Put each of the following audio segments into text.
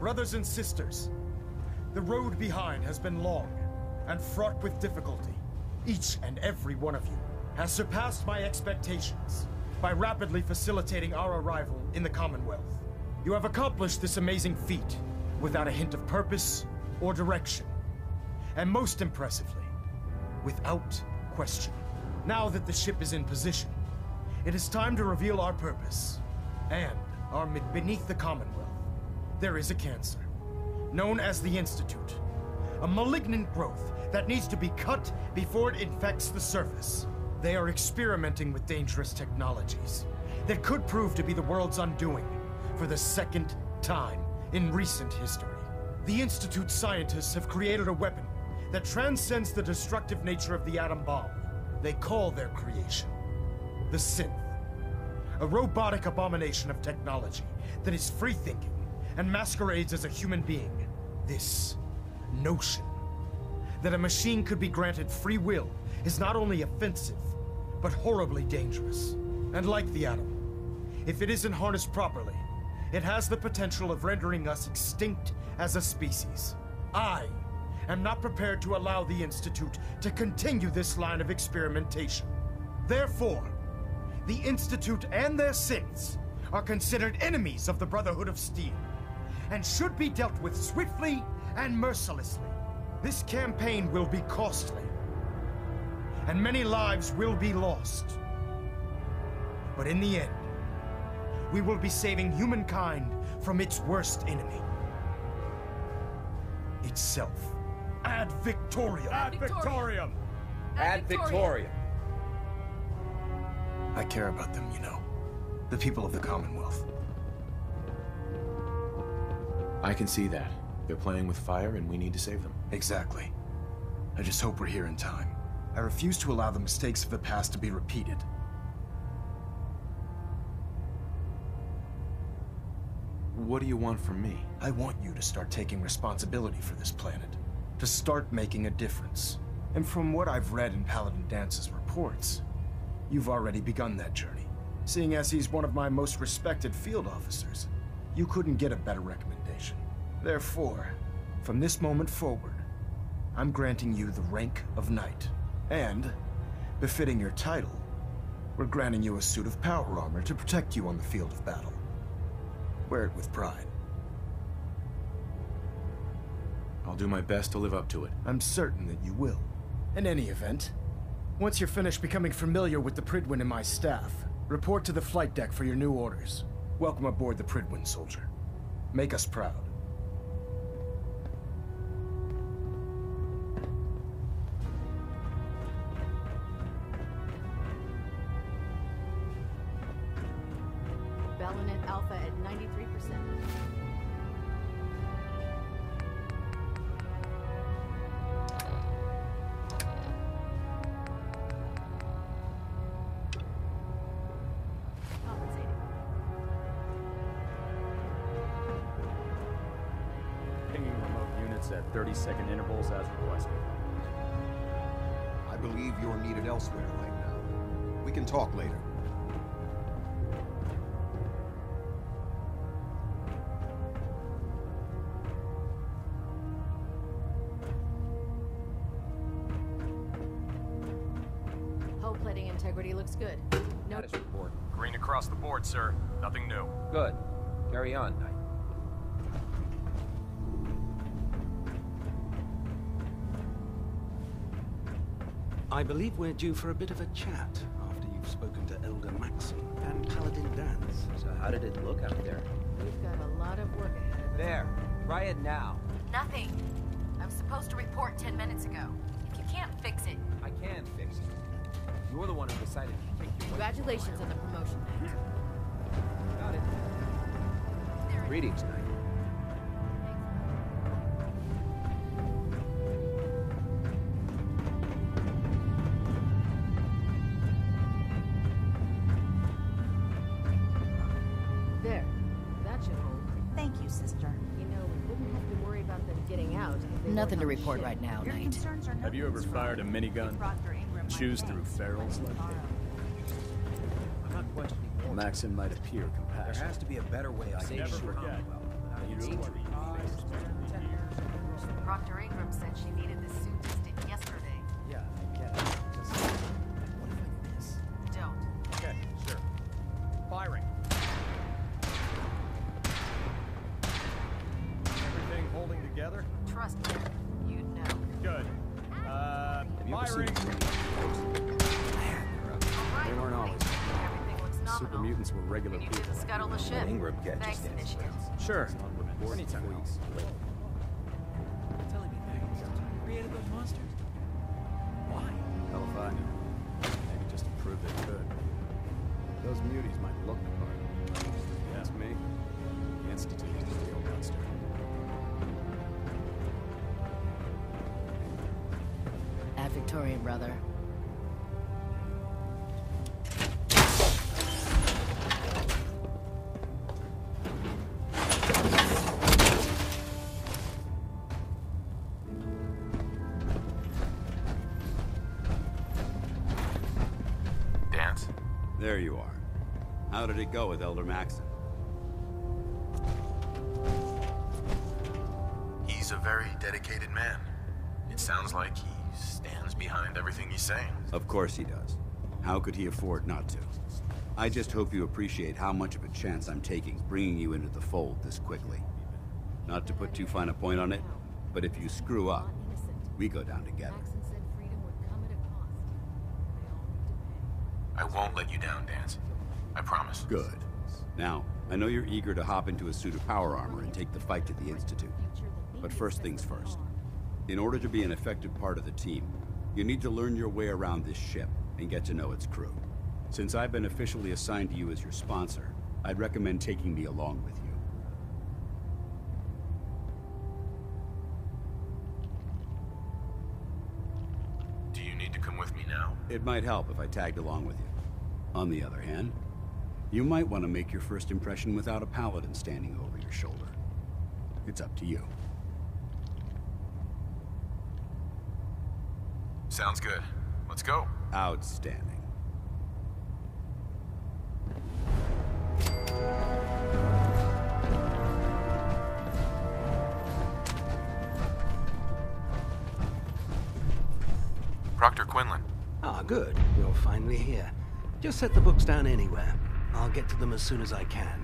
Brothers and sisters, the road behind has been long and fraught with difficulty. Each and every one of you has surpassed my expectations by rapidly facilitating our arrival in the Commonwealth. You have accomplished this amazing feat without a hint of purpose or direction. And most impressively, without question. Now that the ship is in position, it is time to reveal our purpose. And beneath the Commonwealth, there is a cancer, known as the Institute. A malignant growth that needs to be cut before it infects the surface. They are experimenting with dangerous technologies that could prove to be the world's undoing for the second time in recent history. The Institute scientists have created a weapon that transcends the destructive nature of the atom bomb. They call their creation the Synth. A robotic abomination of technology that is free-thinking and masquerades as a human being. This notion that a machine could be granted free will is not only offensive, but horribly dangerous. And like the atom, if it isn't harnessed properly, it has the potential of rendering us extinct as a species. I am not prepared to allow the Institute to continue this line of experimentation. Therefore, the Institute and their synths are considered enemies of the Brotherhood of Steel, and should be dealt with swiftly and mercilessly. This campaign will be costly, and many lives will be lost. But in the end, we will be saving humankind from its worst enemy. Itself. Ad Victoriam! Ad Victoriam! Ad Victoriam! I care about them, you know. The people of the Commonwealth. I can see that. They're playing with fire and we need to save them. Exactly. I just hope we're here in time. I refuse to allow the mistakes of the past to be repeated. What do you want from me? I want you to start taking responsibility for this planet. To start making a difference. And from what I've read in Paladin Dance's reports, you've already begun that journey. Seeing as he's one of my most respected field officers, you couldn't get a better recommendation. Therefore, from this moment forward, I'm granting you the rank of Knight. And, befitting your title, we're granting you a suit of power armor to protect you on the field of battle. Wear it with pride. I'll do my best to live up to it. I'm certain that you will. In any event, once you're finished becoming familiar with the PRYDWEN and my staff, report to the flight deck for your new orders. Welcome aboard the PRYDWEN, soldier. Make us proud. Balonet Alpha at 93%. Pinging remote units at 30-second intervals as requested. I believe you're needed elsewhere right now. We can talk later. Hull plating integrity looks good. No Status report. Green across the board, sir. Nothing new. Good. Carry on, Knight. I believe we're due for a bit of a chat after you've spoken to Elder Maxim and Paladin Dance. So how did it look out there? We've got a lot of work ahead of us. There. Try it now. Nothing. I was supposed to report 10 minutes ago. If you can't fix it. I can fix it. You're the one who decided to take your way. Congratulations on the promotion, Knight. Got it. Greetings, Knight. There. That should hold. Thank you, sister. You know, we wouldn't have to worry about them getting out. if they Nothing to weren't on report ship. right now, Your Knight. concerns are no Have you ever one's fired a wrong. minigun? Proctor Ingram Choose might through thanks ferals like tomorrow. I'm not questioning your Maxim might appear There compassionate. has to be a better way I can Never ensure forget. Commonwealth without You injury. need to said she needed this suit just yesterday. Yeah, I get it. Just... What if I miss? Don't. Okay, sure. Firing. Everything holding together? Trust me, you'd know. Good. Firing. All They weren't always. Everything looks nominal. Super mutants were regular We need people. to scuttle the ship. Ingram catches Thanks, that Initiative. Sure. Anytime, please. Telling me things. Created those monsters? Why? Hell if I know. Maybe just to prove they could. Those muties might look the part. If you ask me, the Institute is the real monster. Ad Victoriam, brother. Dance? There you are. How did it go with Elder Maxon? He's a very dedicated man. It sounds like he stands behind everything he's saying. Of course he does. How could he afford not to? I just hope you appreciate how much of a chance I'm taking bringing you into the fold this quickly. Not to put too fine a point on it, but if you screw up, we go down together. Maxon said freedom would come at a cost. They all need to pay. I won't let you down, Dance. I promise. Good. Now, I know you're eager to hop into a suit of power armor and take the fight to the Institute. But first things first. In order to be an effective part of the team, you need to learn your way around this ship and get to know its crew. Since I've been officially assigned to you as your sponsor, I'd recommend taking me along with you. Do you need to come with me now? It might help if I tagged along with you. On the other hand, you might want to make your first impression without a paladin standing over your shoulder. It's up to you. Sounds good. Let's go. Outstanding. Proctor Quinlan. Ah, good. You're finally here. Just set the books down anywhere. I'll get to them as soon as I can.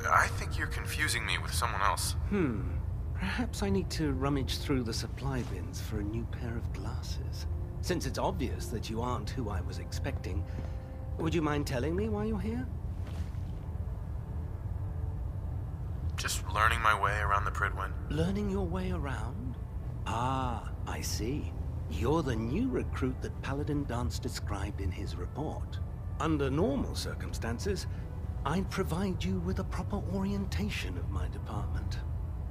I think you're confusing me with someone else. Perhaps I need to rummage through the supply bins for a new pair of glasses. Since it's obvious that you aren't who I was expecting, would you mind telling me why you're here? Just learning my way around the PRYDWEN. Learning your way around? Ah, I see. You're the new recruit that Paladin Dance described in his report. Under normal circumstances, I'd provide you with a proper orientation of my department.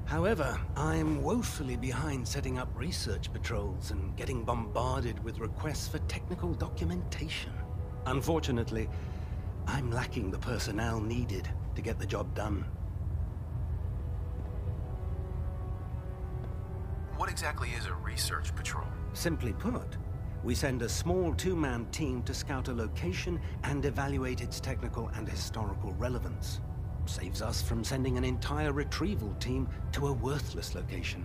However, I'm woefully behind setting up research patrols and getting bombarded with requests for technical documentation. Unfortunately, I'm lacking the personnel needed to get the job done. What exactly is a research patrol? Simply put, we send a small two-man team to scout a location and evaluate its technical and historical relevance. Saves us from sending an entire retrieval team to a worthless location.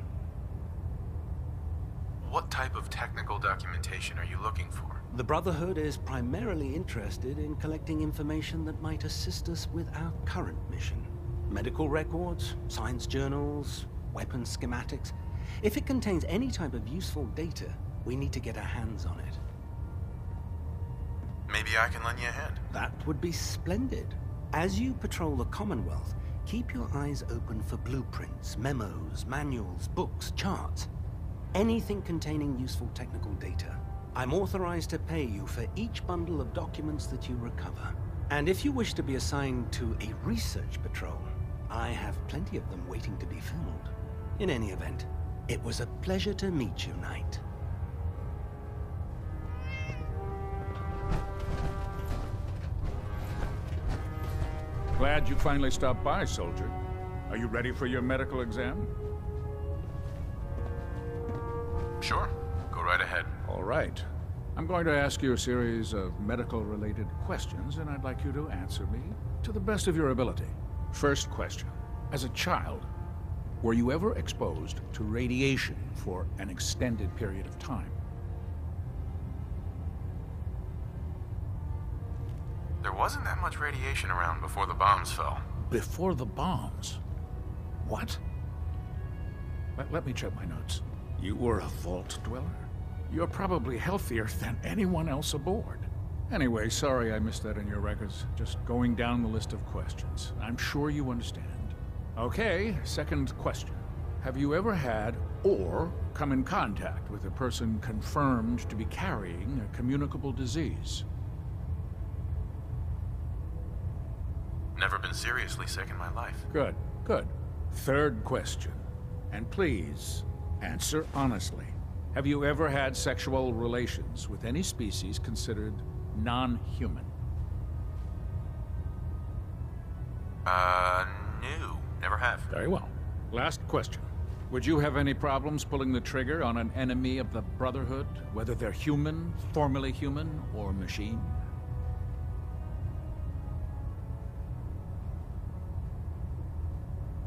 What type of technical documentation are you looking for? The Brotherhood is primarily interested in collecting information that might assist us with our current mission. Medical records, science journals, weapon schematics. If it contains any type of useful data, we need to get our hands on it. Maybe I can lend you a hand. That would be splendid. As you patrol the Commonwealth, keep your eyes open for blueprints, memos, manuals, books, charts. Anything containing useful technical data. I'm authorized to pay you for each bundle of documents that you recover. And if you wish to be assigned to a research patrol, I have plenty of them waiting to be filled. In any event, it was a pleasure to meet you, Knight. Glad you finally stopped by, soldier. Are you ready for your medical exam? Sure. Go right ahead. All right. I'm going to ask you a series of medical-related questions, and I'd like you to answer me to the best of your ability. First question. As a child, were you ever exposed to radiation for an extended period of time? There wasn't that much radiation around before the bombs fell. Before the bombs? What? Let me check my notes. You were a vault dweller? You're probably healthier than anyone else aboard. Anyway, sorry I missed that in your records. Just going down the list of questions. I'm sure you understand. Okay, second question. Have you ever had or come in contact with a person confirmed to be carrying a communicable disease? Never been seriously sick in my life. Good, good. Third question. And please, answer honestly. Have you ever had sexual relations with any species considered non-human? No. Never have. Very well. Last question. Would you have any problems pulling the trigger on an enemy of the Brotherhood, whether they're human, formerly human, or machine?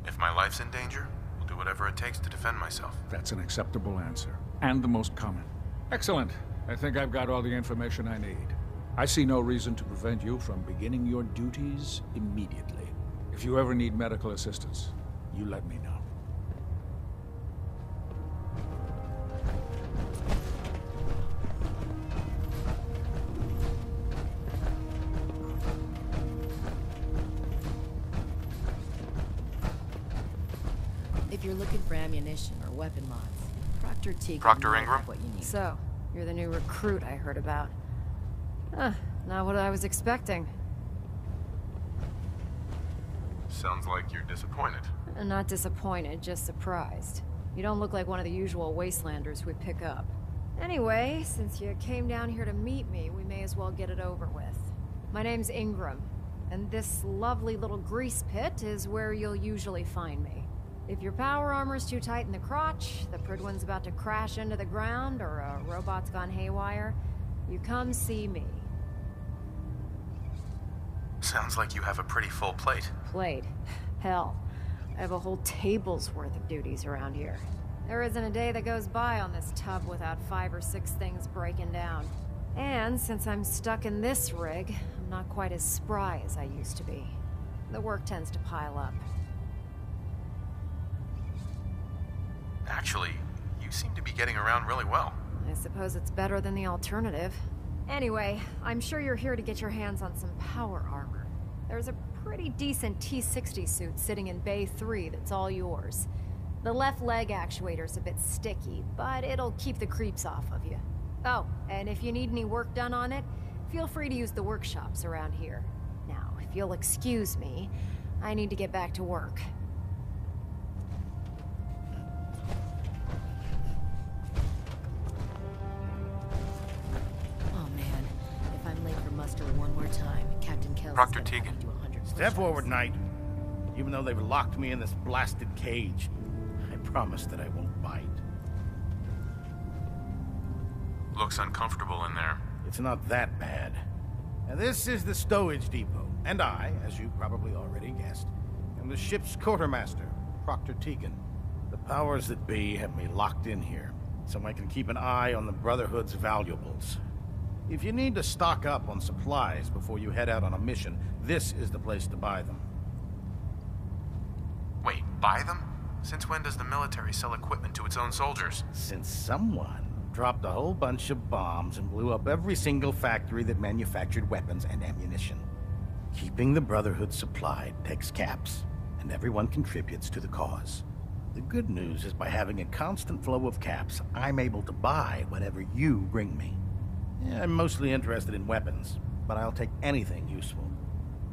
If my life's in danger, I'll do whatever it takes to defend myself. That's an acceptable answer, and the most common. Excellent. I think I've got all the information I need. I see no reason to prevent you from beginning your duties immediately. If you ever need medical assistance, you let me know. If you're looking for ammunition or weapon mods, Proctor Teagan Proctor might Ingram? have what you need. So, you're the new recruit I heard about. Not what I was expecting. Sounds like you're disappointed. Not disappointed, just surprised. You don't look like one of the usual wastelanders we pick up. Anyway, since you came down here to meet me, we may as well get it over with. My name's Ingram, and this lovely little grease pit is where you'll usually find me. If your power armor's too tight in the crotch, the PRYDWEN's about to crash into the ground, or a robot's gone haywire, you come see me. Sounds like you have a pretty full plate. Plate? Hell, I have a whole table's worth of duties around here. There isn't a day that goes by on this tub without 5 or 6 things breaking down. And since I'm stuck in this rig, I'm not quite as spry as I used to be. The work tends to pile up. Actually, you seem to be getting around really well. I suppose it's better than the alternative. Anyway, I'm sure you're here to get your hands on some power armor. There's a pretty decent T-60 suit sitting in Bay 3 that's all yours. The left leg actuator's a bit sticky, but it'll keep the creeps off of you. Oh, and if you need any work done on it, feel free to use the workshops around here. Now, if you'll excuse me, I need to get back to work. One more time, Captain Kelly's Proctor gonna have Teagan. to do 100 Step forward, Knight. Even though they've locked me in this blasted cage, I promise that I won't bite. Looks uncomfortable in there. It's not that bad. Now, this is the stowage depot, and I, as you probably already guessed, am the ship's quartermaster, Proctor Teagan. The powers that be have me locked in here, so I can keep an eye on the Brotherhood's valuables. If you need to stock up on supplies before you head out on a mission, this is the place to buy them. Wait, buy them? Since when does the military sell equipment to its own soldiers? Since someone dropped a whole bunch of bombs and blew up every single factory that manufactured weapons and ammunition. Keeping the Brotherhood supplied takes caps, and everyone contributes to the cause. The good news is by having a constant flow of caps, I'm able to buy whatever you bring me. Yeah, I'm mostly interested in weapons, but I'll take anything useful.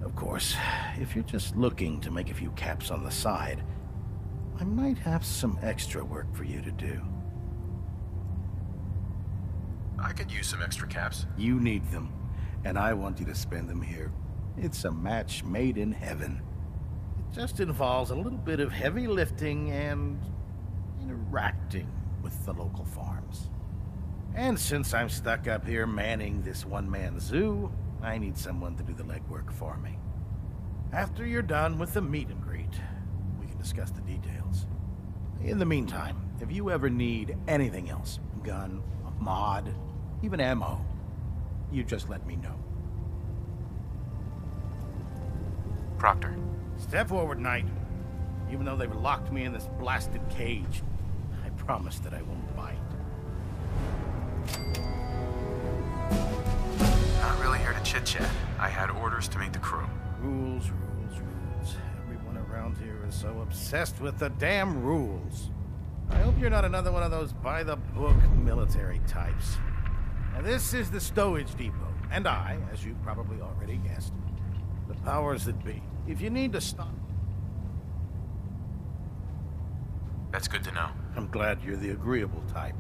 Of course, if you're just looking to make a few caps on the side, I might have some extra work for you to do. I could use some extra caps. You need them, and I want you to spend them here. It's a match made in heaven. It just involves a little bit of heavy lifting and interacting with the local farms. And since I'm stuck up here manning this one-man zoo, I need someone to do the legwork for me. After you're done with the meet and greet, we can discuss the details. In the meantime, if you ever need anything else, gun, a mod, even ammo, you just let me know. Proctor. Step forward, Knight. Even though they've locked me in this blasted cage, I promise that I won't bite. Not really here to chit-chat. I had orders to meet the crew. Rules, rules, rules. Everyone around here is so obsessed with the damn rules. I hope you're not another one of those by-the-book military types. Now, this is the stowage depot, and I, as you probably already guessed, the powers that be. If you need to stop... That's good to know. I'm glad you're the agreeable type.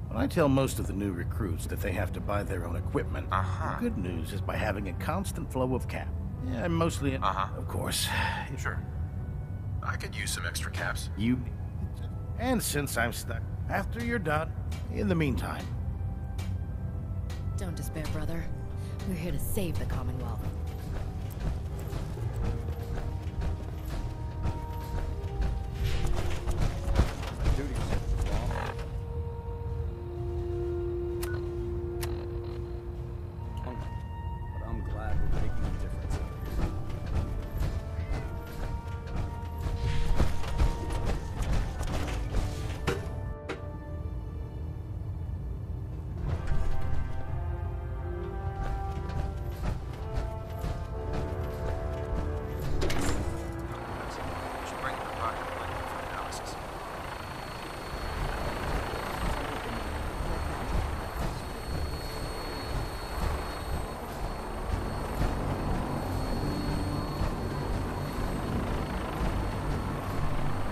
When I tell most of the new recruits that they have to buy their own equipment, the good news is by having a constant flow of cap. Yeah, mostly... Of course. Sure. I could use some extra caps. You... And since I'm stuck, after you're done, in the meantime... Don't despair, brother. We're here to save the Commonwealth. But I'm glad we're making a difference. Should bring it to Proctor for analysis.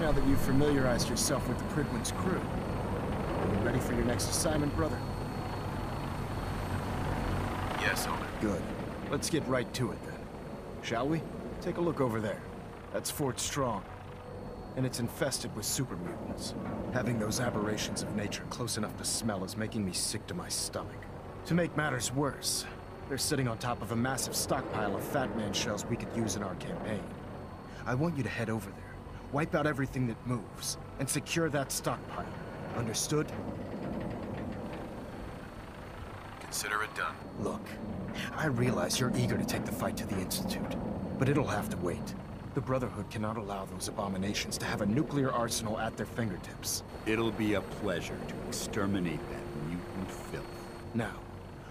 Now that you've familiarized yourself with the PRYDWEN's crew, are you ready for your next assignment, brother? Yes, Sully. Good. Let's get right to it then. Shall we? Take a look over there. That's Fort Strong. And it's infested with super mutants. Having those aberrations of nature close enough to smell is making me sick to my stomach. To make matters worse, they're sitting on top of a massive stockpile of Fat Man shells we could use in our campaign. I want you to head over there, wipe out everything that moves, and secure that stockpile. Understood? Consider it done. Look, I realize you're eager to take the fight to the Institute, but it'll have to wait. The Brotherhood cannot allow those abominations to have a nuclear arsenal at their fingertips. It'll be a pleasure to exterminate that mutant filth. Now,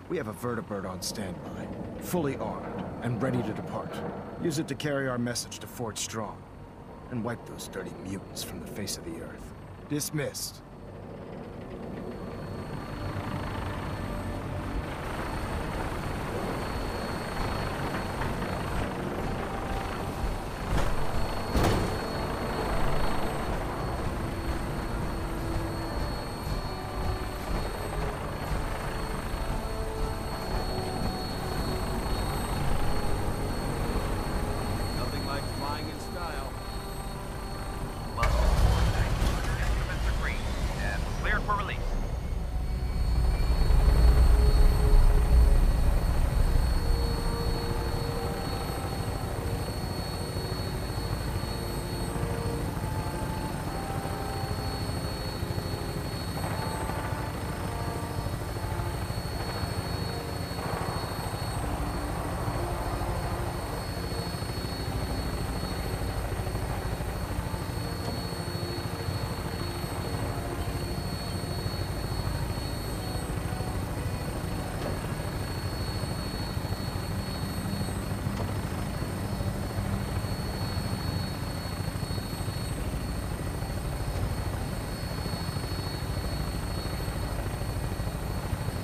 we have a vertibird on standby, fully armed, and ready to depart. Use it to carry our message to Fort Strong, and wipe those dirty mutants from the face of the earth. Dismissed. Nothing like flying in style. Instruments are green, and cleared for release.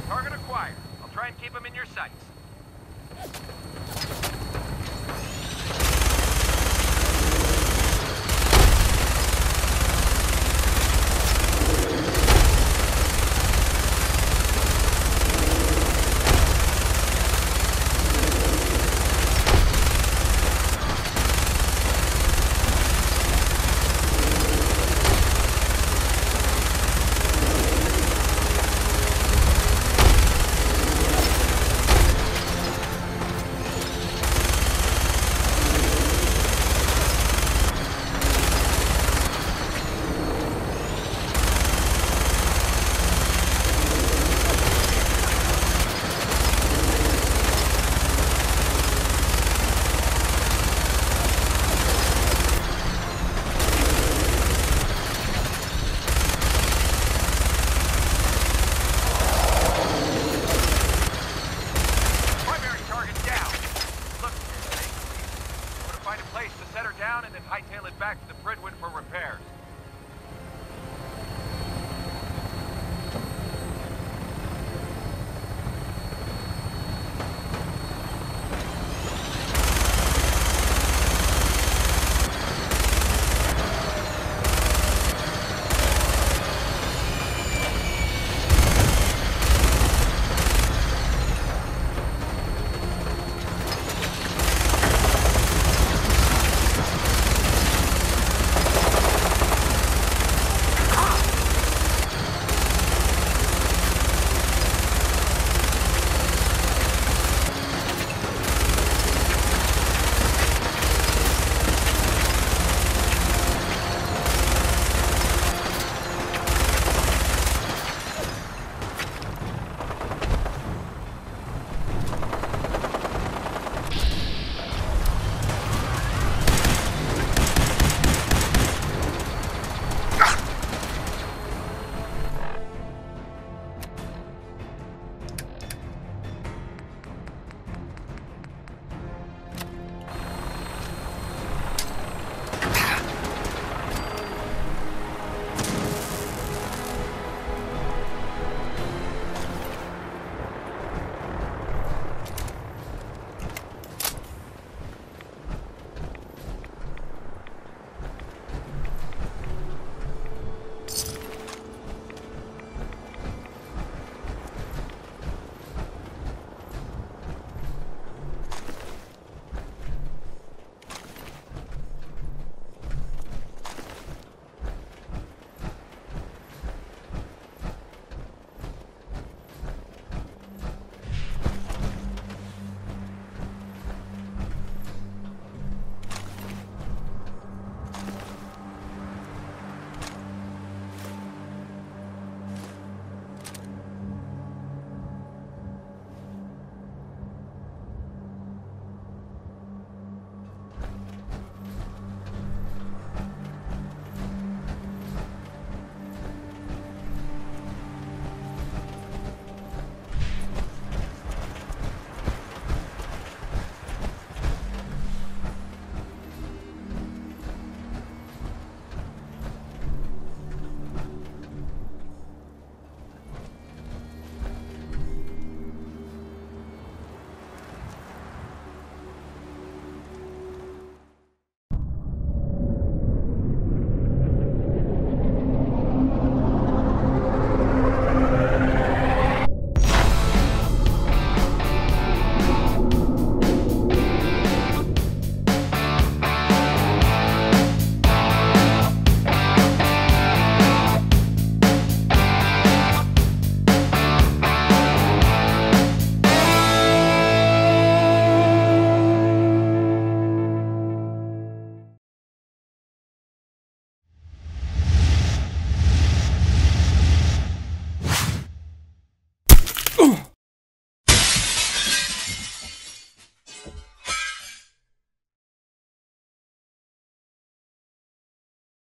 Target acquired. I'll try and keep him in your sights. find a place to set her down and then hightail it back to the PRYDWEN for repairs.